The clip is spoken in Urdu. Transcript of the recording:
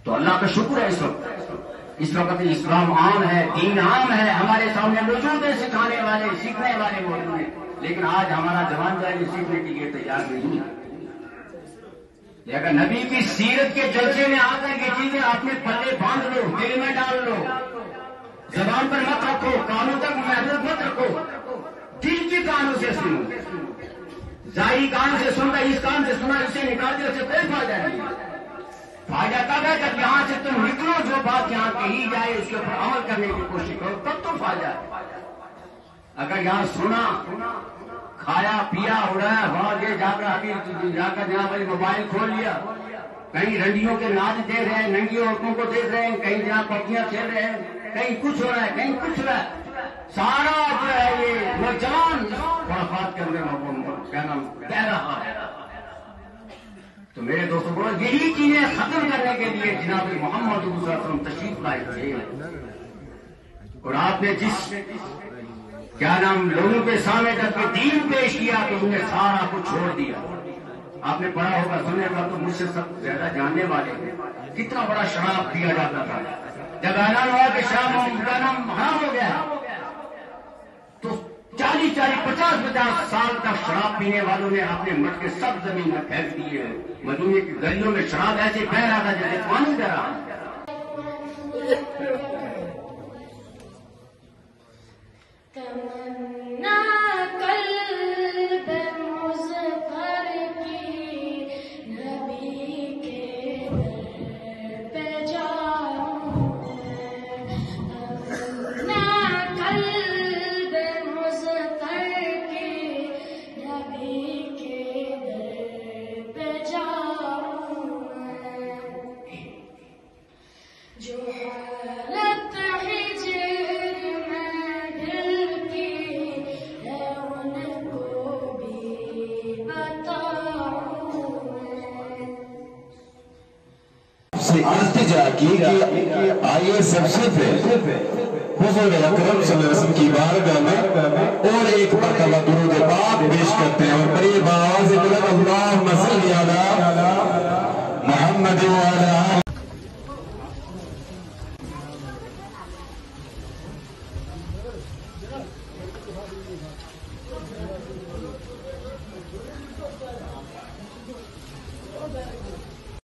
تو اللہ کا شکر ہے اس وقت اسلام عام ہے، دین عام ہے، ہمارے سامنے موجود ہے، سکھانے والے سیکھنے والے موجود ہیں، لیکن آج ہمارا جوان جو سیکھنے کے لیے تیار نہیں ہے۔ اگر نبی کی سیرت کے جلسے میں آ کر یہ چیزیں اپنے پلے باندھ لو، دل میں ڈال لو، زبان پر مت رکھو، کانوں تک محدود مت رکھو، دل کی کانوں سے سنو، ظاہری کان سے سن کر اس کان سے سنا اسے نکال دے، اسے کوئی فائدہ نہیں۔ فائدہ تب ہے جب یہاں سے تم نکلو، جو بات یہاں کہی جائے اس کے اوپر عمل کرنے کی کوشش کرو، تب تو فائدہ ہے۔ اگر یہاں سنا، کھایا پیا اڑایا، وہاں یہ جا کر ابھی جا کر یہاں پر موبائل کھول لیا، کہیں رنڈیوں کے ناچ دیکھ رہے ہیں، ننگی عورتوں کو دیکھ رہے ہیں، کہیں جہاں پپیاں کھیل رہے ہیں، کہیں کچھ ہو رہا ہے، کہیں کچھ ہو رہا ہے، سارا جو ہے یہ نوجوان خرافات کے اندر کیا نام بہ رہا ہے۔ تو میرے دوستوں کو یہی چیزیں ختم کرنے کے لیے جناب محمد صلی اللہ علیہ وسلم تشریف لائے تھے، اور آپ نے جس کیا نام لوگوں کے سامنے جب کہ دین پیش کیا تو انہوں نے سارا کچھ چھوڑ دیا۔ آپ نے پڑھا ہوگا، سنے گا، تو مجھ سے سب زیادہ جاننے والے کتنا بڑا شراب پیا جاتا تھا۔ جب اعلان ہوا کہ شراب کا نام حرام ہو گیا تو 40-50 سال تک شراب پینے والوں نے اپنے مٹکے سب زمین میں پھینک دیے۔ مدینے کی گلیوں میں شراب ایسے بہ رہا تھا جیسے پانی بہ رہا۔ التجا کی کہ آئیے سب سے پہلے حضور اکرم صلی اللہ علیہ وسلم کی بارگاہ میں اور ایک مرتبہ درود پاک پیش کرتے ہیں، اور قریب آواز بلند اللہم صلی علی محمد و علی